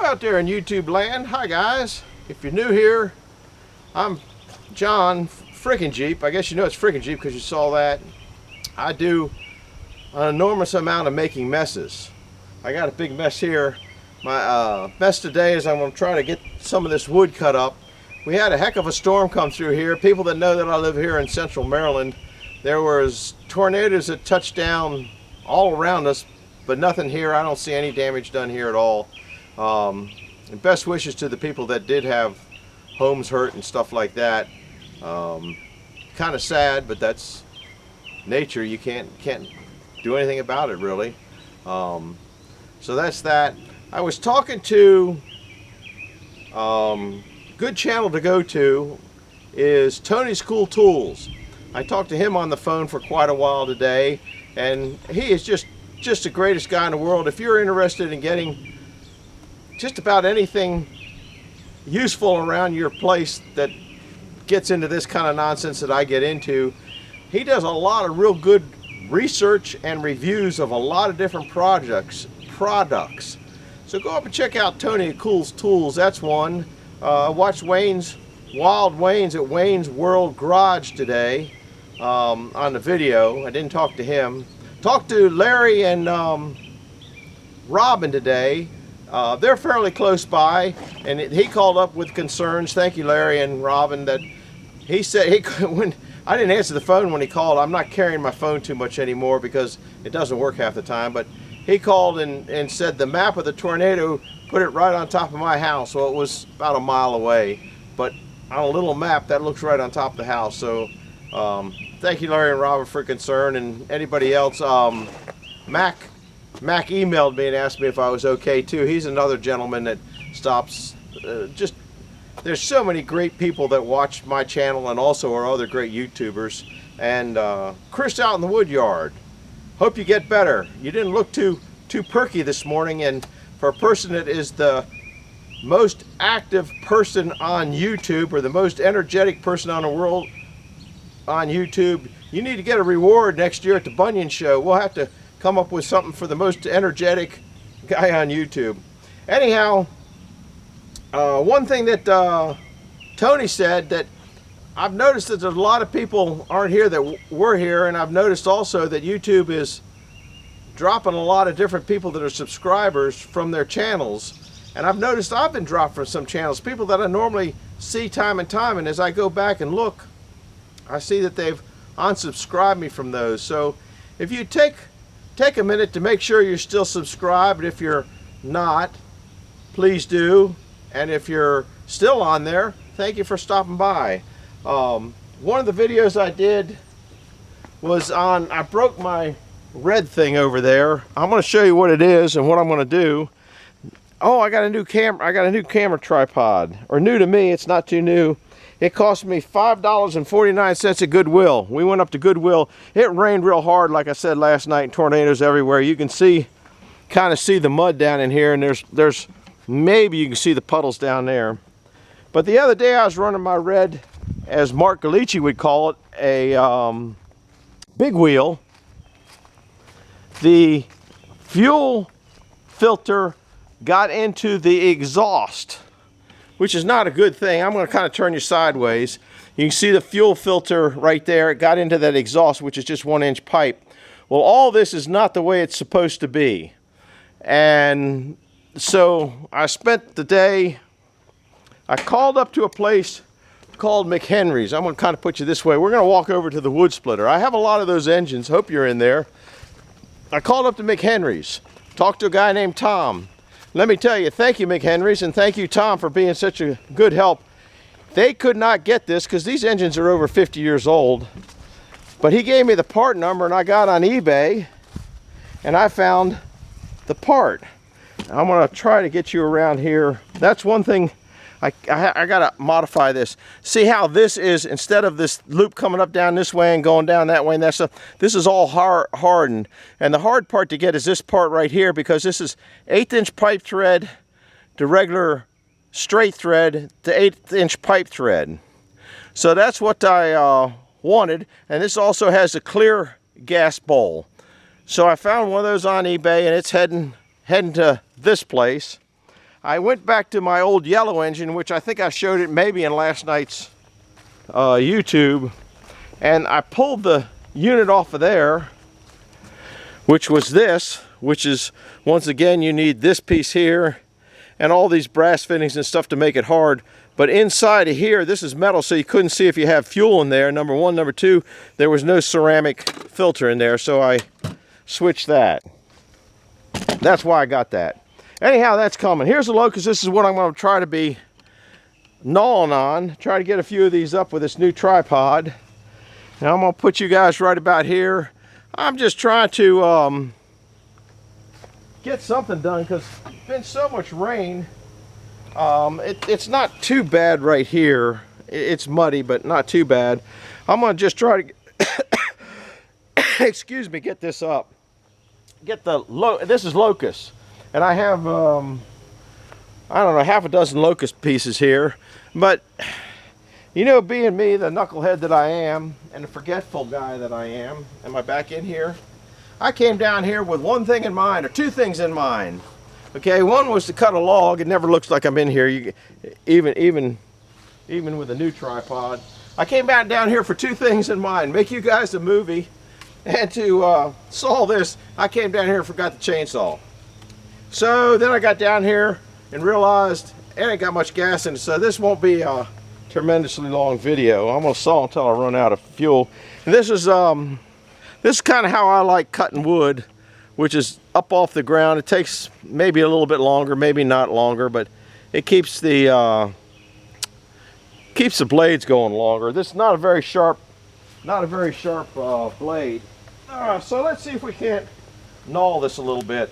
out there in YouTube land. Hi guys. If you're new here, I'm John Frickin' Jeep. I guess you know it's Frickin' Jeep because you saw that. I do an enormous amount of making messes. I got a big mess here. My mess today is I'm trying to get some of this wood cut up. We had a heck of a storm come through here. People that know that I live here in central Maryland, there was tornadoes that touched down all around us, but nothing here. I don't see any damage done here at all. And best wishes to the people that did have homes hurt and stuff like that. Kind of sad, but that's nature. You can't do anything about it really. So that's that. I was talking to good channel to go to is Tony's Cool Tools. I talked to him on the phone for quite a while today, and he is just the greatest guy in the world. If you're interested in getting just about anything useful around your place that gets into this kind of nonsense that I get into, he does a lot of real good research and reviews of a lot of different products. So go up and check out Tony Cool's Tools. That's one. Watch Wild Wayne's at Wayne's World Garage today on the video. I didn't talk to him. Talked to Larry and Robin today. They're fairly close by, and he called up with concerns. Thank you, Larry and Robin. That he said when I didn't answer the phone when he called. I'm not carrying my phone too much anymore because it doesn't work half the time. But he called and said the map of the tornado put it right on top of my house. Well, it was about a mile away, but on a little map that looks right on top of the house. So thank you, Larry and Robin, for concern, and anybody else. Mac emailed me and asked me if I was okay too. He's another gentleman that stops. There's so many great people that watch my channel and also are other great YouTubers. And Chris out in the wood yard. Hope you get better. You didn't look too perky this morning, and for a person that is the most active person on YouTube, or the most energetic person on the world on YouTube, you need to get a reward next year at the Bunyan Show. We'll have to come up with something for the most energetic guy on YouTube. Anyhow, one thing that Tony said that I've noticed that there's a lot of people aren't here that were here, and I've noticed also that YouTube is dropping a lot of different people that are subscribers from their channels. And I've noticed I've been dropped from some channels, people that I normally see time and time, and as I go back and look, I see that they've unsubscribed me from those. So if you take a minute to make sure you're still subscribed. If you're not, please do. And if you're still on there, thank you for stopping by. One of the videos I did was on, I broke my red thing over there. I'm going to show you what it is and what I'm going to do. Oh, I got a new camera tripod. Or new to me, it's not too new. It cost me $5.49 at Goodwill. We went up to Goodwill. It rained real hard, like I said last night, and tornadoes everywhere. You can kind of see the mud down in here, and there's maybe you can see the puddles down there. But the other day I was running my red, as Mark Galici would call it, a big wheel. The fuel filter got into the exhaust, which is not a good thing. I'm going to kind of turn you sideways. You can see the fuel filter right there. It got into that exhaust, which is just 1-inch pipe. Well, all this is not the way it's supposed to be. And so I spent the day, I called up to a place called McHenry's. I'm going to kind of put you this way. We're going to walk over to the wood splitter. I have a lot of those engines. Hope you're in there. I called up to McHenry's. Talked to a guy named Tom. Let me tell you, thank you, McHenry's, and thank you, Tom, for being such a good help. They could not get this because these engines are over 50 years old. But he gave me the part number, and I got on eBay, and I found the part. I'm going to try to get you around here. That's one thing. I got to modify this. See how this is, instead of this loop coming up down this way and going down that way and that stuff, this is all hardened. And the hard part to get is this part right here, because this is 1/8-inch pipe thread to regular straight thread to 1/8-inch pipe thread. So that's what I wanted. And this also has a clear gas bowl. So I found one of those on eBay, and it's heading to this place. I went back to my old yellow engine, which I think I showed it maybe in last night's YouTube, and I pulled the unit off of there, which was this, which is, once again, you need this piece here and all these brass fittings and stuff to make it hard. But inside of here, this is metal, so you couldn't see if you have fuel in there, number one. Number two, there was no ceramic filter in there, so I switched that. That's why I got that. Anyhow, that's coming. Here's the Locus. This is what I'm going to try to be gnawing on. Try to get a few of these up with this new tripod. Now I'm going to put you guys right about here. I'm just trying to get something done because there's been so much rain. It's not too bad right here. It's muddy, but not too bad. I'm going to just try to excuse me, get this up. Get this is Locus, and I have I don't know, half a dozen Locus pieces here. But you know, being me, the knucklehead that I am, and the forgetful guy that I am I back in here? I came down here with one thing in mind, or two things in mind. Okay, one was to cut a log. It never looks like I'm in here, even with a new tripod. I came back down here for two things in mind: make you guys a movie, and to saw this. I came down here and forgot the chainsaw. So then I got down here and realized it ain't got much gas in it, so this won't be a tremendously long video. I'm gonna saw until I run out of fuel. And this is kind of how I like cutting wood, which is up off the ground. It takes maybe a little bit longer, maybe not longer, but it keeps the blades going longer. This is not a very sharp blade. So let's see if we can't gnaw this a little bit.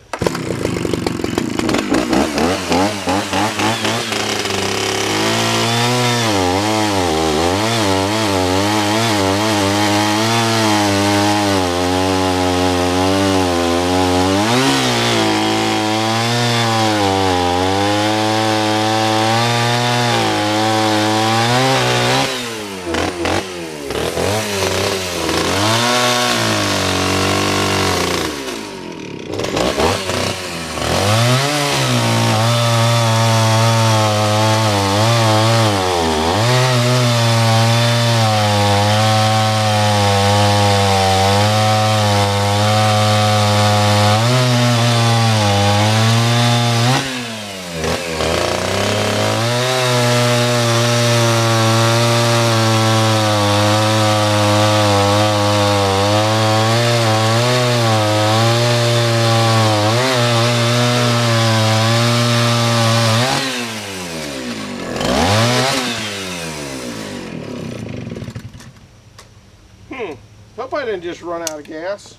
Hope I didn't just run out of gas.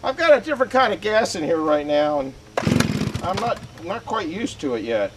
I've got a different kind of gas in here right now, and I'm not quite used to it yet.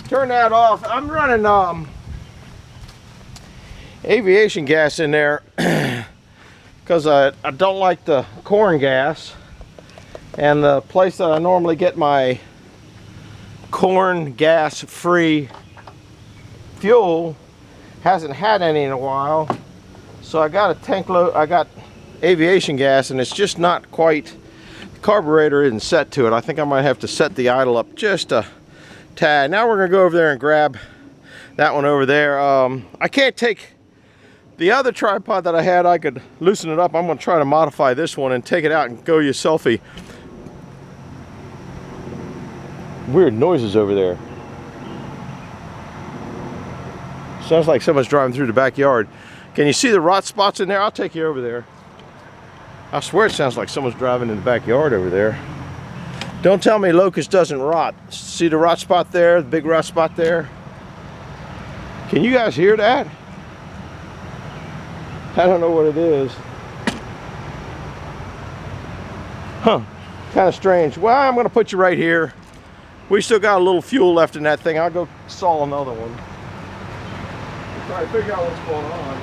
Turn that off. I'm running aviation gas in there because I don't like the corn gas. And the place that I normally get my corn gas free fuel hasn't had any in a while. So I got a tank load, I got aviation gas, and it's just not quite, the carburetor isn't set to it. I think I might have to set the idle up just a tad. Now we're gonna go over there and grab that one over there. I can't take the other tripod that I had. I could loosen it up. I'm gonna try to modify this one and take it out and go you selfie. Weird noises over there. Sounds like someone's driving through the backyard. Can you see the rot spots in there? I'll take you over there. I swear it sounds like someone's driving in the backyard over there. Don't tell me Locus doesn't rot. See the rot spot there, the big rot spot there? Can you guys hear that? I don't know what it is. Huh, kind of strange. Well, I'm gonna put you right here. We still got a little fuel left in that thing. I'll go saw another one. Try to figure out what's going on.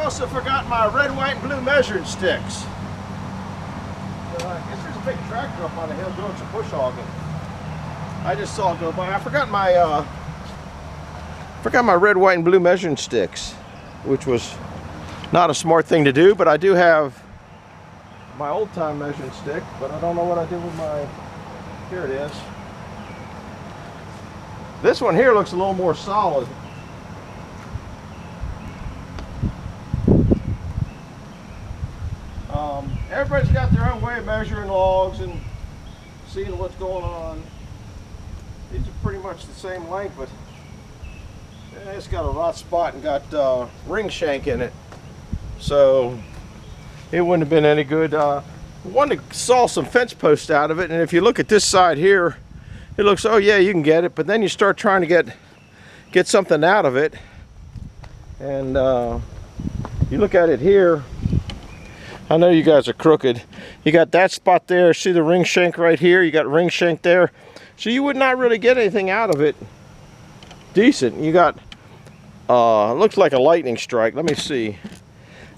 Also forgot my red, white, and blue measuring sticks. I guess there's a big tractor up on the hill doing some bush hogging. I just saw it go by. I forgot my red, white, and blue measuring sticks, which was not a smart thing to do. But I do have my old-time measuring stick, but I don't know what I did with my. Here it is. This one here looks a little more solid. Everybody's got their own way of measuring logs and seeing what's going on. These are pretty much the same length, but it's got a rot spot and got ring shank in it, so it wouldn't have been any good. One that saw some fence posts out of it, and if you look at this side here, it looks, oh yeah, you can get it, but then you start trying to get something out of it, and you look at it here. I know you guys are crooked. You got that spot there. See the ring shank right here? You got ring shank there. So you would not really get anything out of it decent. You got, looks like a lightning strike. Let me see.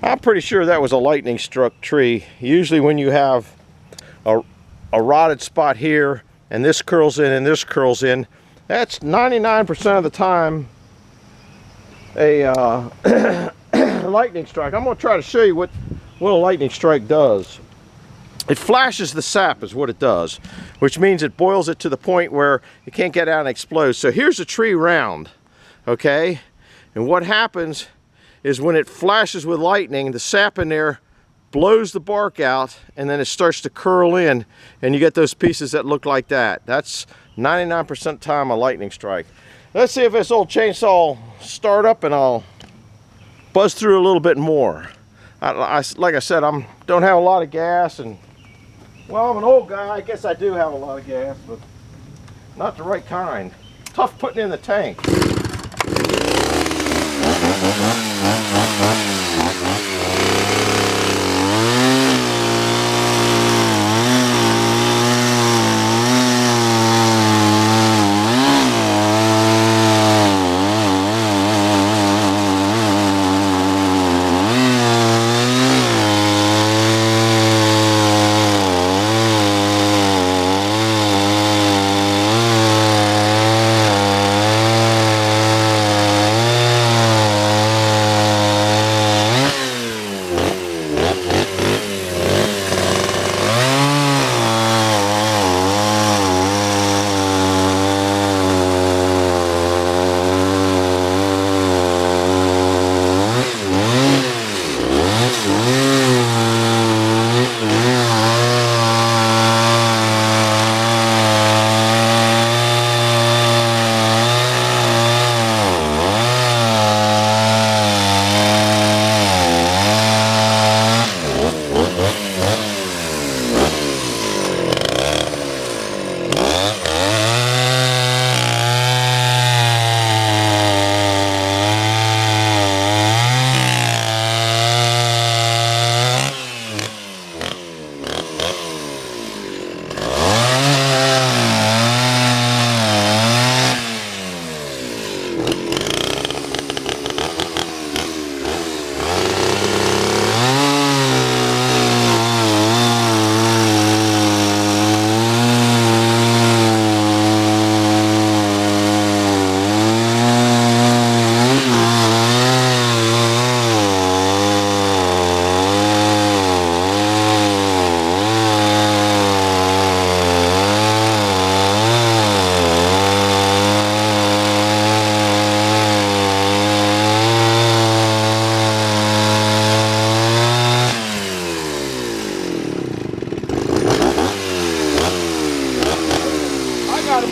I'm pretty sure that was a lightning struck tree. Usually when you have a rotted spot here, and this curls in and this curls in, that's 99% of the time a lightning strike. I'm going to try to show you what a lightning strike does. It flashes the sap is what it does, which means it boils it to the point where it can't get out and explode. So here's a tree round, okay? And what happens is when it flashes with lightning, the sap in there blows the bark out, and then it starts to curl in, and you get those pieces that look like that. That's 99% of the time a lightning strike. Let's see if this old chainsaw will start up, and I'll buzz through a little bit more. Like I said, I don't have a lot of gas, and well, I'm an old guy. I guess I do have a lot of gas, but not the right kind. Tough putting in the tank.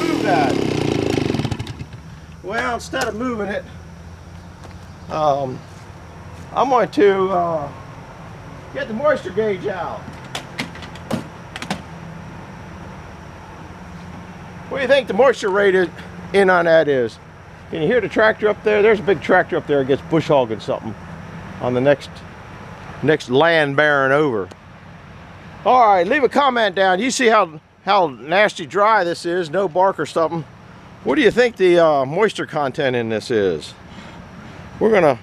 move that? Well, instead of moving it, I'm going to get the moisture gauge out. What do you think the moisture rate in on that is? Can you hear the tractor up there? There's a big tractor up there that gets bush hogging something on the next land bearing over. All right, leave a comment down. You see how nasty dry this is, no bark or something. What do you think the moisture content in this is? We're gonna,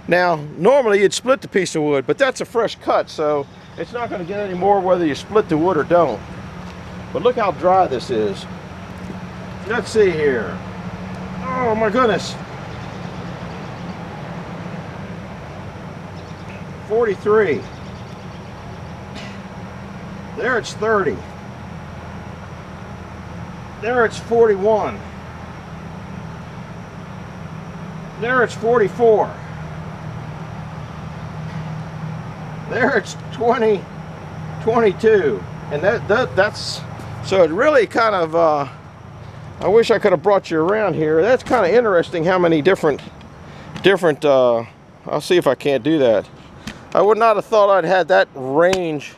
now normally you'd split the piece of wood, but that's a fresh cut, so it's not gonna get any more whether you split the wood or don't. But look how dry this is. Let's see here. Oh my goodness. 43. There it's 30. There it's 41. There it's 44. There it's 20, 22. And that's, so it really kind of, I wish I could have brought you around here. That's kind of interesting how many different, I'll see if I can't do that. I would not have thought I'd had that range.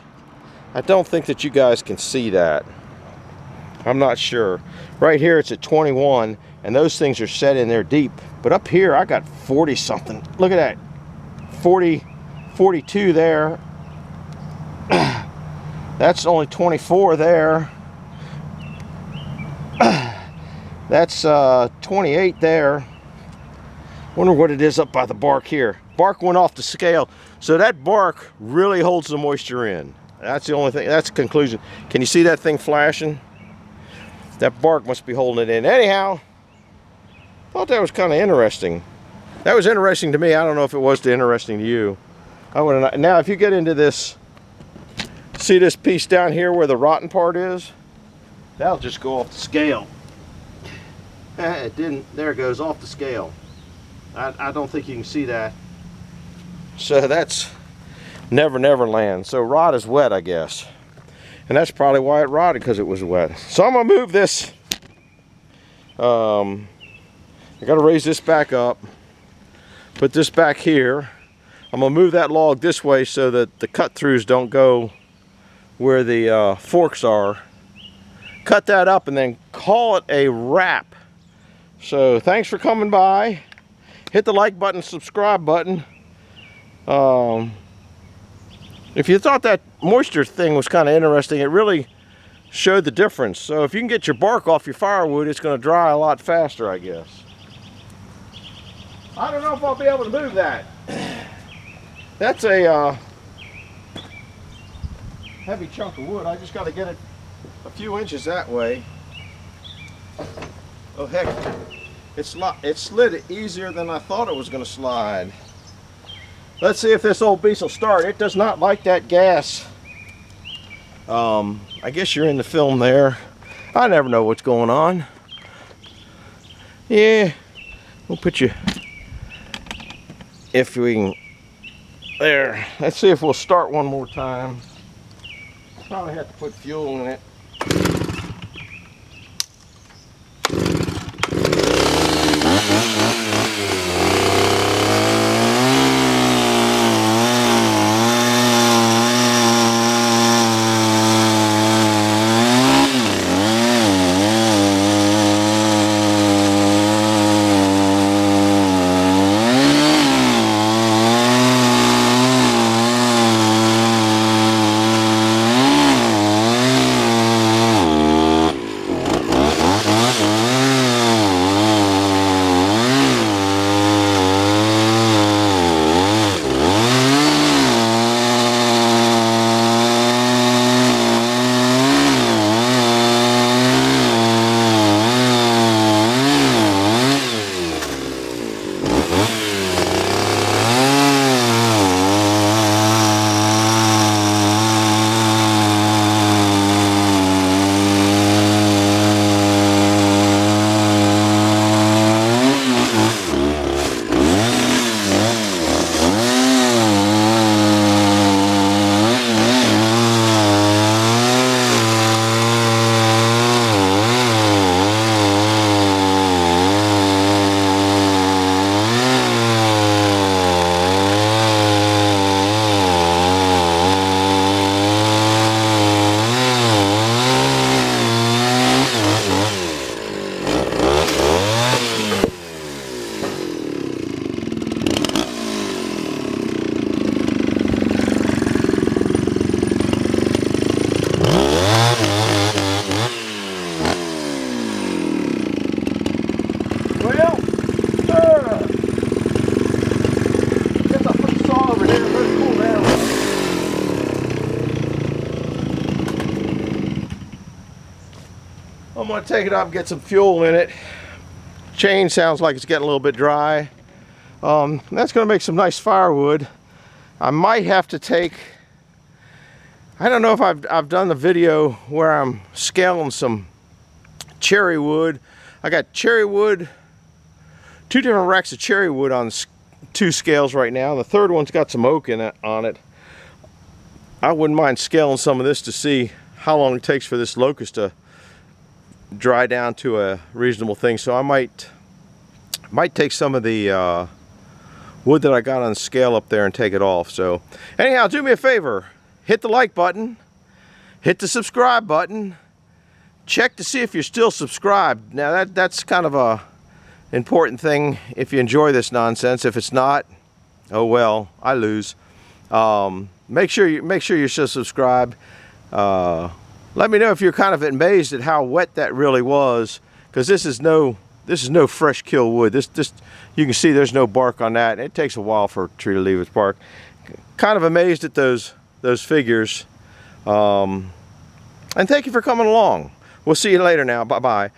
I don't think that you guys can see that. I'm not sure. Right here it's at 21, and those things are set in there deep. But up here I got 40 something. Look at that. 40, 42 there. That's only 24 there. That's 28 there. Wonder what it is up by the bark here. Bark went off the scale. So that bark really holds the moisture in. That's the only thing, that's the conclusion. Can you see that thing flashing? That bark must be holding it in. Anyhow, thought that was kind of interesting. That was interesting to me. I don't know if it was interesting to you. I wouldn't. Now, if you get into this, see this piece down here where the rotten part is? That'll just go off the scale. It didn't. There it goes off the scale. I don't think you can see that. So that's Never Land. So rot is wet, I guess. And that's probably why it rotted, because it was wet. So I'm gonna move this. I gotta raise this back up. Put this back here. I'm gonna move that log this way so that the cut throughs don't go where the forks are. Cut that up and then call it a wrap. So thanks for coming by. Hit the like button, subscribe button. If you thought that moisture thing was kind of interesting, it really showed the difference. So if you can get your bark off your firewood, it's going to dry a lot faster, I guess. I don't know if I'll be able to move that. That's a heavy chunk of wood. I just got to get it a few inches that way. Oh heck, it slid easier than I thought it was going to slide. Let's see if this old beast will start. It does not like that gas. I guess you're in the film there. I never know what's going on. Yeah, we'll put you, if we can, there. Let's see if we'll start one more time. Probably have to put fuel in it. want to take it up and get some fuel in it. Chain sounds like it's getting a little bit dry. That's going to make some nice firewood. I might have to take, I don't know if I've done the video where I'm scaling some cherry wood. I got cherry wood, 2 different racks of cherry wood on 2 scales right now. The third one's got some oak in it, on it. I wouldn't mind scaling some of this to see how long it takes for this locust to dry down to a reasonable thing. So I might take some of the wood that I got on the scale up there and take it off. So anyhow, do me a favor, hit the like button, hit the subscribe button, check to see if you're still subscribed. Now that's kind of a important thing if you enjoy this nonsense. If it's not, oh well, I lose. Make sure you're still subscribed. Let me know if you're kind of amazed at how wet that really was, because this is no fresh kill wood. This you can see there's no bark on that. It takes a while for a tree to leave its bark. Kind of amazed at those figures. And thank you for coming along. We'll see you later now. Bye bye.